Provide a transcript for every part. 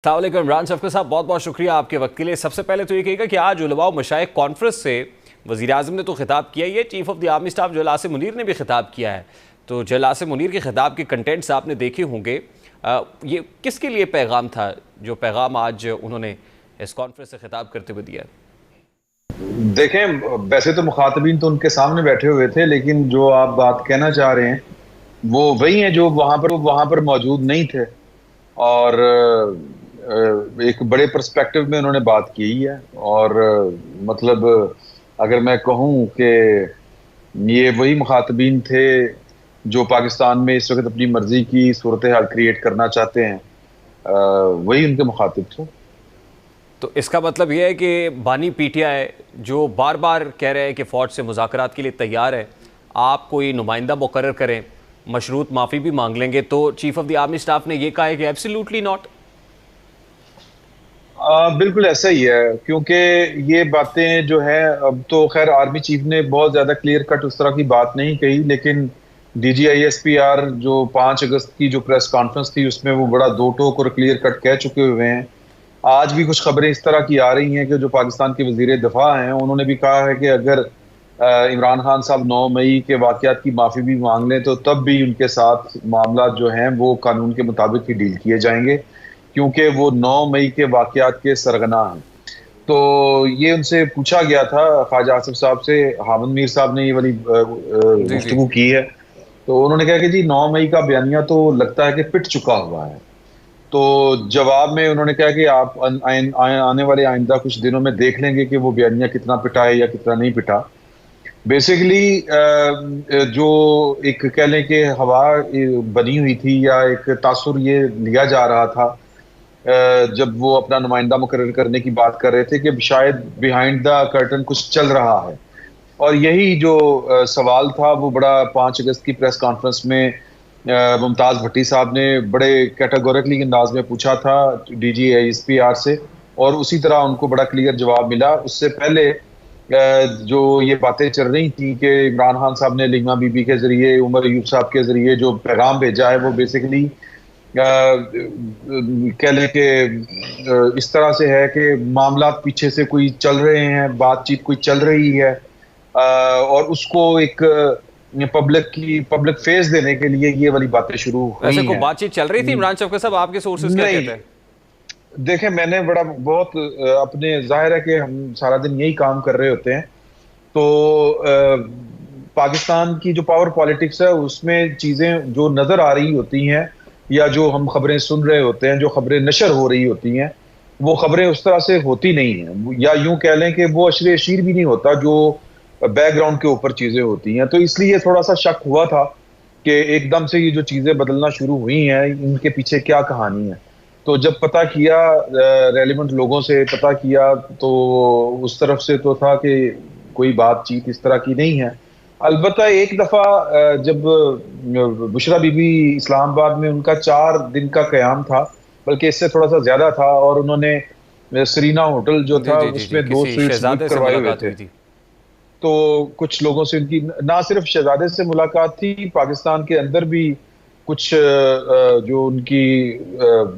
السلام علیکم عمران شفقت صاحب، بہت بہت شکریہ آپ کے وقت کے لیے۔ سب سے پہلے تو یہ کہے گا کہ آج علماء و مشائخ کانفرنس سے وزیراعظم نے تو خطاب کیا ہی ہے، chief of the army staff general Asim Munir نے بھی خطاب کیا ہے۔ تو جنرل عاصم منیر کے خطاب کے کنٹینٹس آپ نے دیکھے ہوں گے، یہ کس کے لیے پیغام تھا جو پیغام آج انہوں نے اس کانفرنس سے خطاب کرتے ہوئے دیا؟ دیکھیں، ویسے تو مخاطبین تو ان کے سامنے بیٹھے ہوئے تھے، لیکن جو آپ بات کہنا چاہ رہے ہیں وہ وہی ہیں جو وہاں پر موجود نہیں تھے، اور ایک بڑے پرسپیکٹو میں انہوں نے بات کی ہے۔ اور مطلب اگر میں کہوں کہ یہ وہی مخاطبین تھے جو پاکستان میں اس وقت اپنی مرضی کی صورتحال کریٹ کرنا چاہتے ہیں، وہی ان کے مخاطب تھے۔ تو اس کا مطلب یہ ہے کہ بانی پی ٹی آئی جو بار بار کہہ رہے ہیں کہ فوج سے مذاکرات کے لیے تیار ہے، آپ کوئی نمائندہ مقرر کریں، مشروط معافی بھی مانگ لیں گے، تو chief of the army staff نے یہ کہا ہے کہ ایبسلیوٹلی ناٹ؟ بالکل ایسا ہی ہے، کیونکہ یہ باتیں جو ہیں، اب تو خیر آرمی چیف نے بہت زیادہ کلیئر کٹ اس طرح کی بات نہیں کہی، لیکن D G I S P R جو 5 اگست کی جو پریس کانفرنس تھی اس میں وہ بڑا دو ٹوک اور کلیئر کٹ کہہ چکے ہوئے ہیں۔ آج بھی کچھ خبریں اس طرح کی آ رہی ہیں کہ جو پاکستان کے وزیر دفاع ہیں انہوں نے بھی کہا ہے کہ اگر عمران خان صاحب 9 مئی کے واقعات کی معافی بھی مانگ لیں تو تب بھی ان کے ساتھ معاملات جو ہیں وہ قانون کے مطابق ہی ڈیل کیے جائیں گے، کیونکہ وہ 9 مئی کے واقعات کے سرغنہ ہیں۔ تو یہ ان سے پوچھا گیا تھا، خواجہ آصف صاحب سے، حامد میر صاحب نے یہ والی گفتگو کی ہے، تو انہوں نے کہا کہ جی 9 مئی کا بیانیہ تو لگتا ہے کہ پٹ چکا ہوا ہے۔ تو جواب میں انہوں نے کہا کہ آپ آنے والے آئندہ کچھ دنوں میں دیکھ لیں گے کہ وہ بیانیہ کتنا پٹا ہے یا کتنا نہیں پٹا۔ بیسیکلی جو ایک کہہ لیں کہ ہوا بنی ہوئی تھی یا ایک تاثر یہ لیا جا رہا تھا جب وہ اپنا نمائندہ مقرر کرنے کی بات کر رہے تھے کہ شاید بیہائنڈ دا کرٹن کچھ چل رہا ہے، اور یہی جو سوال تھا وہ بڑا 5 اگست کی پریس کانفرنس میں ممتاز بھٹی صاحب نے بڑے کیٹیگوریکلی انداز میں پوچھا تھا D G I S P R سے، اور اسی طرح ان کو بڑا کلیئر جواب ملا۔ اس سے پہلے جو یہ باتیں چل رہی تھیں کہ عمران خان صاحب نے لیما بی بی کے ذریعے، عمر ایوب صاحب کے ذریعے جو پیغام بھیجا ہے وہ بیسیکلی کہہ لیں کہ اس طرح سے ہے کہ معاملات پیچھے سے کوئی چل رہے ہیں، بات چیت کوئی چل رہی ہے، اور اس کو ایک پبلک فیس دینے کے لیے یہ والی باتیں شروع ہوئی ویسے ہیں۔ کوئی بات چیت چل رہی تھی عمران شفقت صاحب؟ آپ کے سورسز کیا کہتے ہیں؟ دیکھیں، میں نے بہت اپنے، ظاہر ہے کہ ہم سارا دن یہی کام کر رہے ہوتے ہیں، تو پاکستان کی جو پاور پالیٹکس ہے اس میں چیزیں جو نظر آ رہی ہوتی ہیں یا جو ہم خبریں سن رہے ہوتے ہیں، جو خبریں نشر ہو رہی ہوتی ہیں، وہ خبریں اس طرح سے ہوتی نہیں ہیں، یا یوں کہہ لیں کہ وہ اشر اشیر بھی نہیں ہوتا جو بیک گراؤنڈ کے اوپر چیزیں ہوتی ہیں۔ تو اس لیے تھوڑا سا شک ہوا تھا کہ ایک دم سے یہ جو چیزیں بدلنا شروع ہوئی ہیں ان کے پیچھے کیا کہانی ہے۔ تو جب پتہ کیا، ریلیونٹ لوگوں سے پتہ کیا، تو اس طرف سے تو تھا کہ کوئی بات چیت اس طرح کی نہیں ہے۔ البتہ ایک دفعہ جب بشرا بی بی اسلام آباد میں ان کا 4 دن کا قیام تھا، بلکہ اس سے تھوڑا سا زیادہ تھا، اور انہوں نے سرینا ہوٹل جو تھا اس میں 2 سویٹس بک کروائے ہوئے تھے۔ تو کچھ لوگوں سے ان کی نہ صرف شہزادے سے ملاقات تھی، پاکستان کے اندر بھی کچھ جو ان کی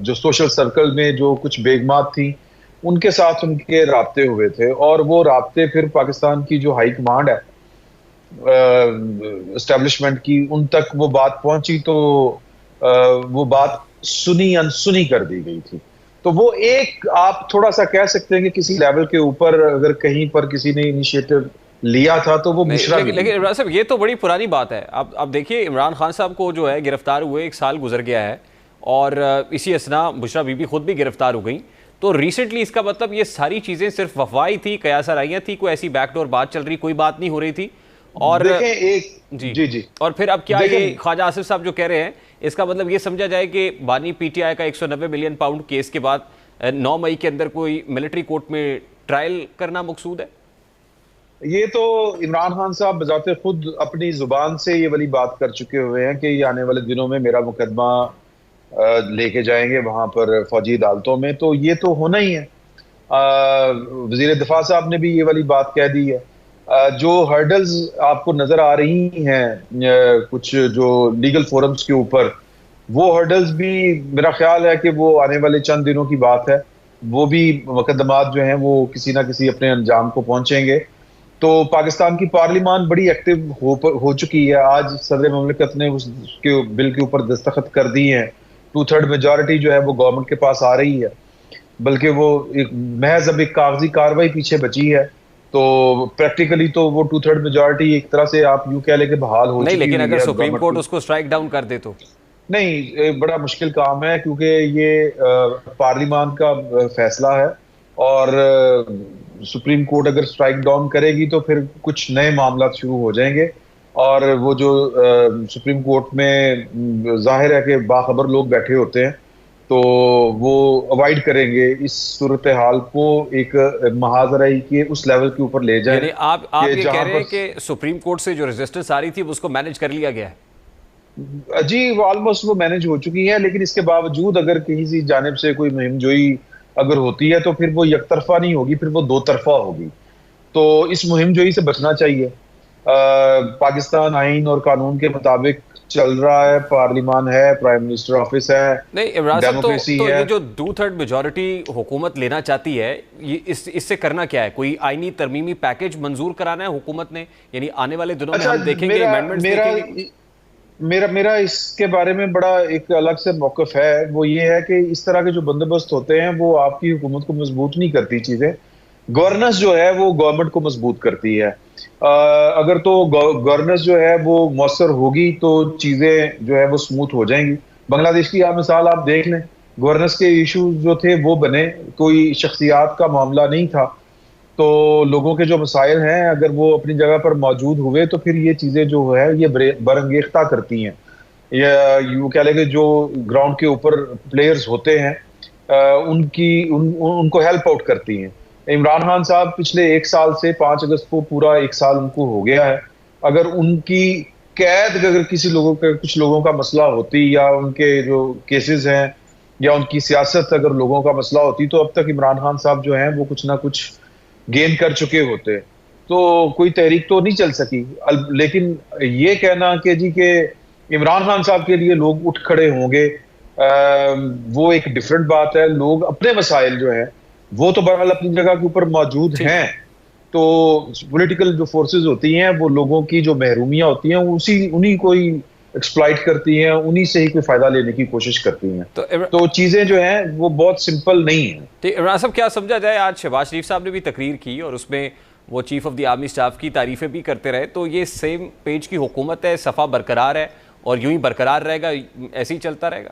جو سوشل سرکل میں جو کچھ بیگمات تھیں ان کے ساتھ ان کے رابطے ہوئے تھے، اور وہ رابطے پھر پاکستان کی جو ہائی کمانڈ ہے اسٹیبلشمنٹ کی، ان تک وہ بات پہنچی، تو وہ بات سنی انسنی کر دی گئی تھی۔ تو وہ ایک آپ تھوڑا سا کہہ سکتے ہیں کہ کسی لیول کے اوپر اگر کہیں پر کسی نے انیشیٹو لیا تھا تو وہ بشرا بی بی۔ لیکن عمران صاحب یہ تو بڑی پرانی بات ہے۔ اب دیکھیے عمران خان صاحب کو جو ہے گرفتار ہوئے 1 سال گزر گیا ہے، اور اسی اثنا بشرا بی بی خود بھی گرفتار ہو گئیں، تو ریسنٹلی اس کا مطلب یہ ساری چیزیں صرف افواہی تھی، قیاس آرائیاں تھی، کوئی ایسی بیک ڈور بات چل رہی، کوئی بات نہیں ہو رہی تھی؟ اور جی اور پھر اب کیا یہ خواجہ آصف صاحب جو کہہ رہے ہیں اس کا مطلب یہ سمجھا جائے کہ بانی پی ٹی آئی کا 190 ملین پاؤنڈ کیس کے بعد 9 مئی کے اندر کوئی ملٹری کورٹ میں ٹرائل کرنا مقصود ہے؟ یہ تو عمران خان صاحب بذات خود اپنی زبان سے یہ والی بات کر چکے ہوئے ہیں کہ یہ آنے والے دنوں میں میرا مقدمہ لے کے جائیں گے وہاں پر فوجی عدالتوں میں، تو یہ تو ہونا ہی ہے۔ وزیر دفاع صاحب نے بھی یہ والی بات کہہ دی ہے۔ جو ہرڈلز آپ کو نظر آ رہی ہیں کچھ جو لیگل فورمز کے اوپر، وہ ہرڈلز بھی میرا خیال ہے کہ وہ آنے والے چند دنوں کی بات ہے، وہ بھی مقدمات جو ہیں وہ کسی نہ کسی اپنے انجام کو پہنچیں گے۔ تو پاکستان کی پارلیمان بڑی ایکٹیو ہو چکی ہے۔ آج صدر مملکت نے اس کے بل کے اوپر دستخط کر دی ہیں، 2/3 میجورٹی جو ہے وہ گورنمنٹ کے پاس آ رہی ہے، بلکہ وہ محض اب ایک کاغذی کاروائی پیچھے بچی ہے۔ تو پریکٹیکلی تو وہ 2/3 میجورٹی ایک طرح سے آپ یوں کہہ لیں کہ بحال ہو نہیں، چکی لیکن ہوئی اگر ہے سپریم گورنمنٹ کورٹ کی۔ اس کو سٹرائک ڈاؤن کر دے تو نہیں، بڑا مشکل کام ہے، کیونکہ یہ پارلیمان کا فیصلہ ہے، اور سپریم کورٹ اگر سٹرائک ڈاؤن کرے گی تو پھر کچھ نئے معاملات شروع ہو جائیں گے، اور وہ جو سپریم کورٹ میں ظاہر ہے کہ باخبر لوگ بیٹھے ہوتے ہیں، تو وہ اوائڈ کریں گے اس صورتحال کو ایک محاذرہی کے اس لیول کے اوپر لے جائیں یعنی کہ آپ یہ کہہ جہاں رہے پر ہیں کہ سپریم کورٹ سے جو ریزسٹنس آ رہی تھی اس کو مینج کر لیا گیا ہے؟ جی، وہ آلموسٹ وہ مینج ہو چکی ہے، لیکن اس کے باوجود اگر کسی جانب سے کوئی مہم جوئی اگر ہوتی ہے تو پھر وہ یک طرفہ نہیں ہوگی، پھر وہ دو طرفہ ہوگی۔ تو اس مہم جوئی سے بچنا چاہیے۔ پاکستان آئین اور قانون کے مطابق چل رہا ہے، پارلیمان ہے، پرائم منسٹر آفس ہے، نہیں عمران صاحب، ڈیموکریسی تو ہے۔ یہ جو 2/3 میجورٹی حکومت لینا چاہتی ہے، اس سے کرنا کیا ہے؟ کوئی آئینی ترمیمی پیکج منظور کرانا ہے حکومت نے؟ یعنی آنے والے دنوں میں اچھا، ہم دیکھیں گے، ایمینڈمنٹس دیکھیں گے؟ میرا اس کے بارے میں بڑا ایک الگ سے موقف ہے۔ وہ یہ ہے کہ اس طرح کے جو بندوبست ہوتے ہیں وہ آپ کی حکومت کو مضبوط نہیں کرتی چیزیں، گورننس جو ہے وہ گورنمنٹ کو مضبوط کرتی ہے۔ اگر تو گورننس جو ہے وہ مؤثر ہوگی تو چیزیں جو ہے وہ سموتھ ہو جائیں گی۔ بنگلہ دیش کی مثال آپ دیکھ لیں، گورننس کے ایشو جو تھے وہ بنے، کوئی شخصیات کا معاملہ نہیں تھا، تو لوگوں کے جو مسائل ہیں اگر وہ اپنی جگہ پر موجود ہوئے تو پھر یہ چیزیں جو ہے یہ برانگیختہ کرتی ہیں، یا یوں کہہ لیں کہ جو گراؤنڈ کے اوپر پلیئرز ہوتے ہیں ان کو ہیلپ آؤٹ کرتی ہیں۔ عمران خان صاحب پچھلے 1 سال سے 5 اگست کو پورا 1 سال ان کو ہو گیا ہے، اگر ان کی قید اگر کچھ لوگوں کا مسئلہ ہوتی، یا ان کے جو کیسز ہیں یا ان کی سیاست اگر لوگوں کا مسئلہ ہوتی، تو اب تک عمران خان صاحب جو ہیں وہ کچھ نہ کچھ گین کر چکے ہوتے، تو کوئی تحریک تو نہیں چل سکی۔ لیکن یہ کہنا کہ جی کہ عمران خان صاحب کے لیے لوگ اٹھ کھڑے ہوں گے، وہ ایک ڈیفرنٹ بات ہے۔ لوگ اپنے مسائل جو ہیں وہ تو بہرحال اپنی جگہ کے اوپر موجود ہیں، تو پولیٹیکل جو فورسز ہوتی ہیں وہ لوگوں کی جو محرومیاں ہوتی ہیں انہی کو ہی ایکسپلائٹ کرتی ہیں، انہی سے ہی کوئی فائدہ لینے کی کوشش کرتی ہیں۔ تو چیزیں جو ہیں وہ بہت سمپل نہیں ہیں۔ تو عمران صاحب، کیا سمجھا جائے؟ آج شہباز شریف صاحب نے بھی تقریر کی اور اس میں وہ chief of the army staff کی تعریفیں بھی کرتے رہے، تو یہ سیم پیج کی حکومت ہے، صفحہ برقرار ہے اور یوں ہی برقرار رہے گا، ایسے ہی چلتا رہے گا؟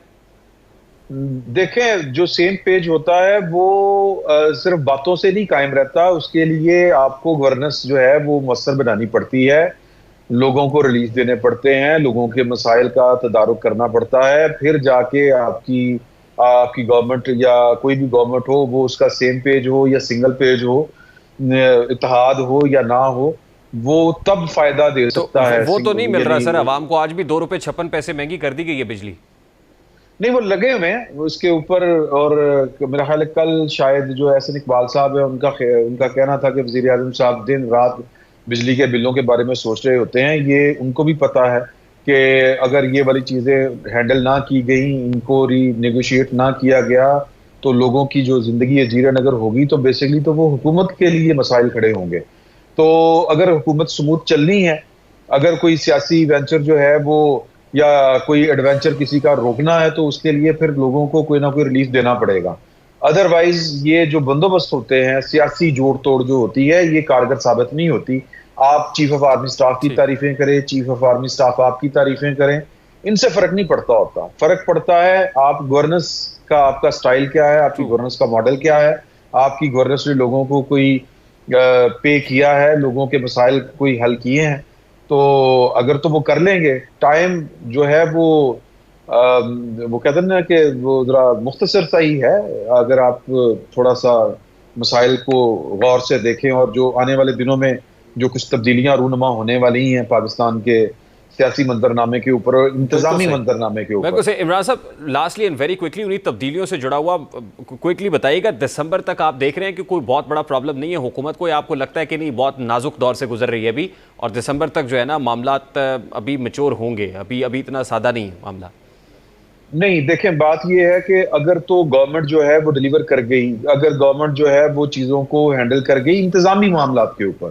دیکھیں، جو سیم پیج ہوتا ہے وہ صرف باتوں سے نہیں قائم رہتا، اس کے لیے آپ کو گورننس جو ہے وہ مؤثر بنانی پڑتی ہے، لوگوں کو ریلیز دینے پڑتے ہیں، لوگوں کے مسائل کا تدارک کرنا پڑتا ہے، پھر جا کے آپ کی گورنمنٹ یا کوئی بھی گورنمنٹ ہو وہ اس کا سیم پیج ہو یا سنگل پیج ہو، اتحاد ہو یا نہ ہو، وہ تب فائدہ دے تو سکتا ہے۔ وہ تو نہیں مل رہا سر عوام کو؟ آج بھی 2.56 روپے مہنگی کر دی گئی ہے بجلی۔ نہیں، وہ لگے ہوئے ہیں اس کے اوپر، اور میرا خیال ہے کل شاید جو احسن اقبال صاحب ہے ان کا کہنا تھا کہ وزیر اعظم صاحب دن رات بجلی کے بلوں کے بارے میں سوچ رہے ہوتے ہیں۔ یہ ان کو بھی پتا ہے کہ اگر یہ والی چیزیں ہینڈل نہ کی گئیں، ان کو ری نیگوشیٹ نہ کیا گیا، تو لوگوں کی جو زندگی اجیرن اگر ہوگی تو بیسیکلی تو وہ حکومت کے لیے مسائل کھڑے ہوں گے۔ تو اگر حکومت سموتھ چلنی ہے، اگر کوئی سیاسی وینچر جو ہے وہ یا کوئی ایڈونچر کسی کا روکنا ہے، تو اس کے لیے پھر لوگوں کو کوئی نہ کوئی ریلیف دینا پڑے گا۔ ادروائز یہ جو بندوبست ہوتے ہیں، سیاسی جوڑ توڑ جو ہوتی ہے، یہ کارگر ثابت نہیں ہوتی۔ آپ چیف آف آرمی سٹاف کی تعریفیں کریں، چیف آف آرمی سٹاف آپ کی تعریفیں کریں، ان سے فرق نہیں پڑتا ہوتا۔ فرق پڑتا ہے آپ گورننس کا، آپ کا سٹائل کیا ہے، آپ کی گورننس کا ماڈل کیا ہے، آپ کی گورننس نے لوگوں کو کوئی پے کیا ہے، لوگوں کے مسائل کوئی حل کیے ہیں۔ تو اگر تو وہ کر لیں گے، ٹائم جو ہے وہ کہتے ہیں نا کہ وہ ذرا مختصر سا ہی ہے، اگر آپ تھوڑا سا مسائل کو غور سے دیکھیں، اور جو آنے والے دنوں میں جو کچھ تبدیلیاں رونما ہونے والی ہیں پاکستان کے سیاسی منظرنامے کے اوپر اور انتظامی منظرنامے کے اوپر۔ بالکل صحیح۔ عمران صاحب، لاسٹلی اینڈ ویری کوئکلی انہی تبدیلیوں سے جڑا ہوا کوئکلی بتائیے گا، دسمبر تک آپ دیکھ رہے ہیں کہ کوئی بہت بڑا پرابلم نہیں ہے حکومت کو، یا آپ کو لگتا ہے کہ نہیں بہت نازک دور سے گزر رہی ہے ابھی، اور دسمبر تک جو ہے نا معاملات ابھی میچور ہوں گے، ابھی اتنا سادہ نہیں ہے معاملہ؟ نہیں دیکھیں، بات یہ ہے کہ اگر تو گورنمنٹ جو ہے وہ ڈیلیور کر گئی، اگر گورنمنٹ جو ہے وہ چیزوں کو ہینڈل کر گئی انتظامی معاملات کے اوپر،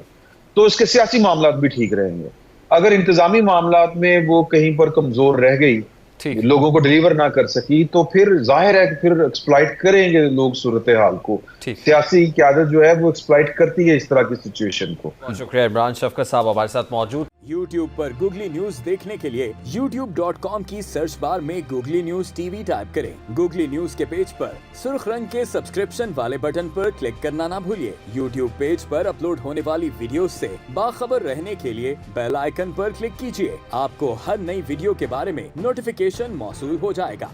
تو اس کے سیاسی معاملات بھی ٹھیک رہیں گے۔ اگر انتظامی معاملات میں وہ کہیں پر کمزور رہ گئی، ٹھیک لوگوں کو ڈیلیور نہ کر سکی، تو پھر ظاہر ہے کہ پھر ایکسپلائٹ کریں گے لوگ صورتحال کو۔ ٹھیک۔ سیاسی قیادت جو ہے وہ ایکسپلائٹ کرتی ہے اس طرح کی سچویشن کو۔ بہت شکریہ عمران شفقت صاحب ہمارے ساتھ موجود۔ یوٹیوب پر گوگلی نیوز دیکھنے کے لیے youtube.com کی سرچ بار میں googly news T V type کریں۔ گوگلی نیوز کے پیج پر سرخ رنگ کے سبسکرپشن والے بٹن پر کلک کرنا نہ بھولیے۔ یوٹیوب پیج پر اپلوڈ ہونے والی ویڈیوز سے باخبر رہنے کے لیے بیل آئیکن پر کلک کیجیے۔ آپ کو ہر نئی ویڈیو کے بارے میں نوٹیفیکیشن موصول ہو جائے گا۔